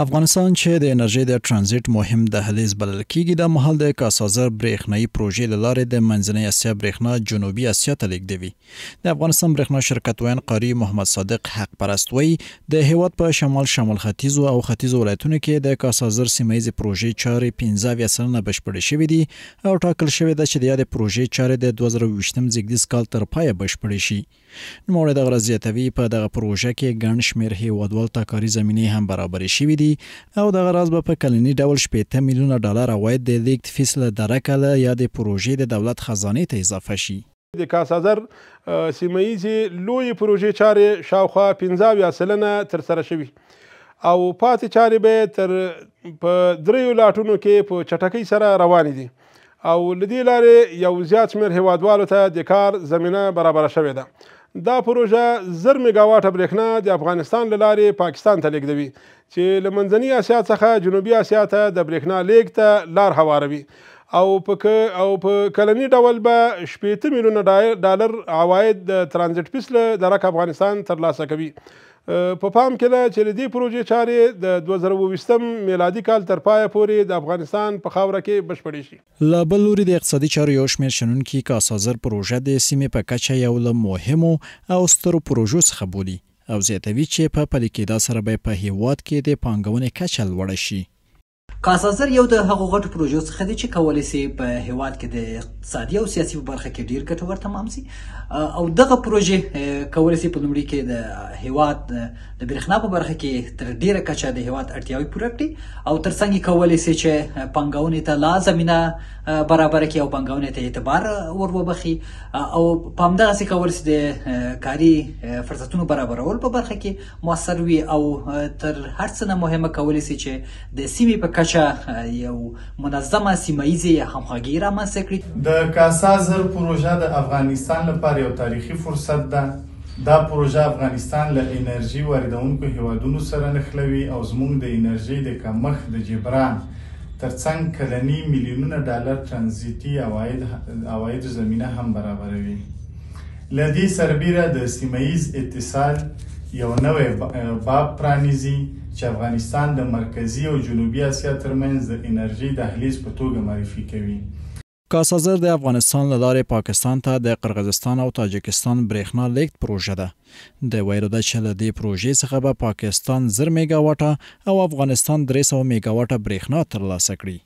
افغانستان چې د انرژي د ترانزیت مهم دهلیز بلل کیږي د مهال د کاسازر برېښنايي پروژې له لارې د منځنۍ اسیا برېښنا جنوبي اسیا ته لیږدوي. د افغانستان برېښنا شرکت وین قاری محمد صادق حق پرست وایي د هیواد په شمال ختیځو او ختیځو ولایتونو کې د کاسازر سیمه‌ییزې پروژې چارې 15% بشپړې شوې دي او ټاکل شوې ده چې د یادې پروژې چارې د 2020 زیږدیز کال تر پایه بشپړې شي. نوموړی دغه زیاتوي په دغه پروژه کې ګڼ شمېر هیوادوال ته کاري زمینې هم برابرې شوې دي او دغه راز به په کلني ډول 80 میلیونه ډالر عواید د لیږد فیس له درکه له یادې پروژې د دولت خزانې ته اضافه شي. د کاسازر سیمه‌ییزې لویې پروژې چارې شاوخوا 15% ترسره شوي او پاتې چارې به په 3 لاټونو کې په چټکۍ سره روانې دي او له دې لارې یو زیات شمېر هیوادوالو ته د کار زمینه برابره شوې ده. دا پروژه 1000 میگاواټه برېښنا د افغانستان له لارې پاکستان ته لیږدوي چې له منځنۍ اسیا څخه جنوبي اسیا ته د برېښنا لیږد ته لار هواروي او په کلني ډول به 80 میلیونه ډالر عواید د ترانزیت فیس له درک افغانستان ترلاسه کوي. په پام کې له چې د دې پروژې چارې د 2020 میلادي کال تر پایه پورې د افغانستان په خاوره کې بشپړې شي. له بل لوري د اقتصادي چارو یو شمېر شنونکي کاسازر پروژه د سیمې په کچه یو له مهمو او سترو پروژو څخه بولي او زیاتوي چې په پلي کېدا سره به په هیواد کې د پانګونې کچه لوړه شي. کاسازر یو د هغو غټو پروژو څخه دی چې کولی سي په هیواد کې د اقتصادي او سیاسي برخه کې ډیر ګټور تمام سي او دغه پروژې کولی سي په لومړي کې د هیواد د برېښنا په برخه کې تر ډیره کچه د هیواد اړتیاوې پوره کړي او ترڅنګ کولی سي چې پانګونې ته لا زمینه برابره کړي او پانګونې ته اعتبار ور وبخي او په همدغسې کولی سي د کاري فرصتونو برابرول په برخه کې مؤثر وي او تر هر څه نه مهمه کولی سي چې د سیمې په کچه یو منظمه سیمه‌ییزې همغږي رامنځته کړي. د کاسازر پروژه د افغانستان لپاره یو تاریخي فرصت ده. دا پروژه افغانستان له انرژي واردونکو هیوادونو سره نښلوي او زموږ د انرژي د کمښت د جبران ترڅنګ کلني میلیونونه ډالر ترانزیتي عواید زمینه هم برابروي. له دې سربیره د سیمه‌ییز اتصال یو نوی باب پرانیزي چې افغانستان د مرکزي او جنوبي اسیا ترمنځ د انرژي دهلیز په توګه معرفي کوي. کاسازر د افغانستان له لارې پاکستان ته د قرغیزستان او تاجکستان برېښنا لیږد پروژه ده. د ویلو ده چې له دې پروژې څخه به پاکستان 1000 میگاواټه او افغانستان 300 میگاواټه برېښنا ترلاسه کړي.